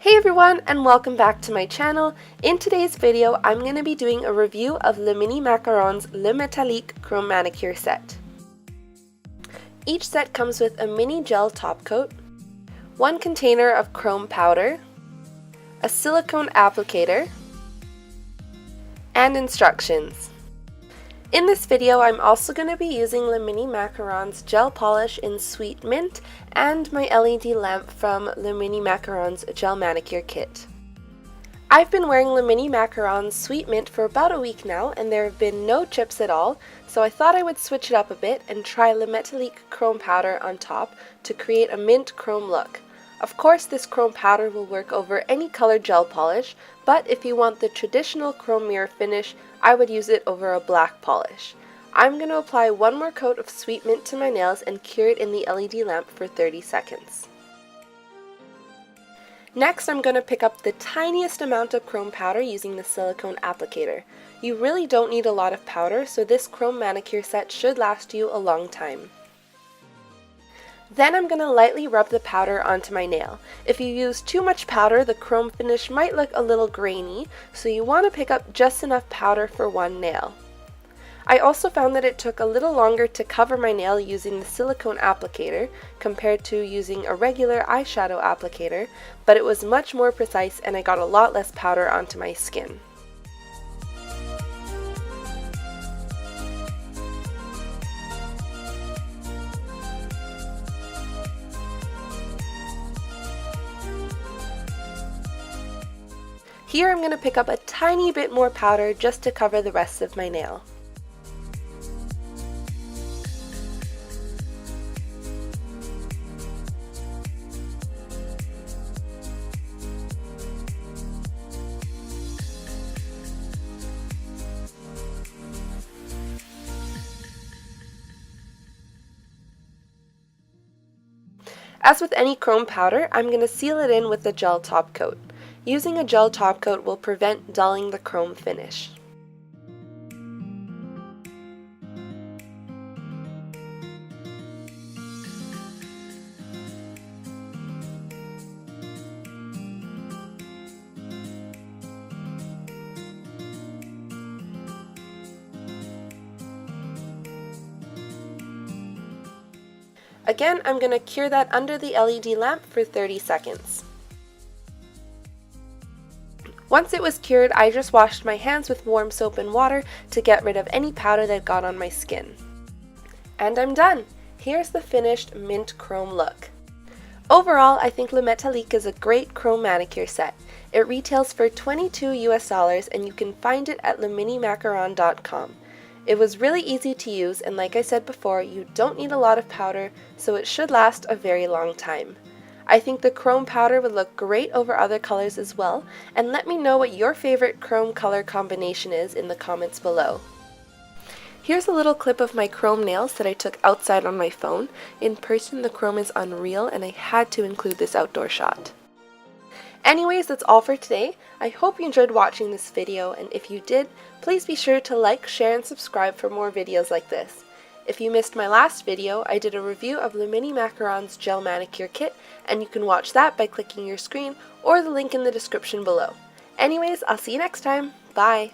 Hey everyone, and welcome back to my channel. In today's video, I'm going to be doing a review of Le Mini Macaron's Le Métallique Chrome Manicure Set. Each set comes with a mini gel top coat, one container of chrome powder, a silicone applicator, and instructions. In this video, I'm also going to be using Le Mini Macaron's gel polish in Sweet Mint and my LED lamp from Le Mini Macaron's Gel Manicure Kit. I've been wearing Le Mini Macaron's Sweet Mint for about a week now, and there have been no chips at all, so I thought I would switch it up a bit and try Le Métallique Chrome Powder on top to create a mint chrome look. Of course, this chrome powder will work over any colored gel polish, but if you want the traditional chrome mirror finish, I would use it over a black polish. I'm going to apply one more coat of Sweet Mint to my nails and cure it in the LED lamp for 30 seconds. Next, I'm going to pick up the tiniest amount of chrome powder using the silicone applicator. You really don't need a lot of powder, so this chrome manicure set should last you a long time. Then I'm going to lightly rub the powder onto my nail. If you use too much powder, the chrome finish might look a little grainy, so you want to pick up just enough powder for one nail. I also found that it took a little longer to cover my nail using the silicone applicator compared to using a regular eyeshadow applicator, but it was much more precise and I got a lot less powder onto my skin. Here I'm going to pick up a tiny bit more powder just to cover the rest of my nail. As with any chrome powder, I'm going to seal it in with the gel top coat. Using a gel top coat will prevent dulling the chrome finish. Again, I'm going to cure that under the LED lamp for 30 seconds. Once it was cured, I just washed my hands with warm soap and water to get rid of any powder that got on my skin. And I'm done! Here's the finished mint chrome look. Overall, I think Le Métallique is a great chrome manicure set. It retails for $22 US and you can find it at leminimacaron.com. It was really easy to use, and like I said before, you don't need a lot of powder, so it should last a very long time. I think the chrome powder would look great over other colors as well, and let me know what your favorite chrome color combination is in the comments below. Here's a little clip of my chrome nails that I took outside on my phone. In person, the chrome is unreal, and I had to include this outdoor shot. Anyways, that's all for today. I hope you enjoyed watching this video, and if you did, please be sure to like, share, and subscribe for more videos like this. If you missed my last video, I did a review of Le Mini Macaron's Gel Manicure Kit, and you can watch that by clicking your screen or the link in the description below. Anyways, I'll see you next time. Bye!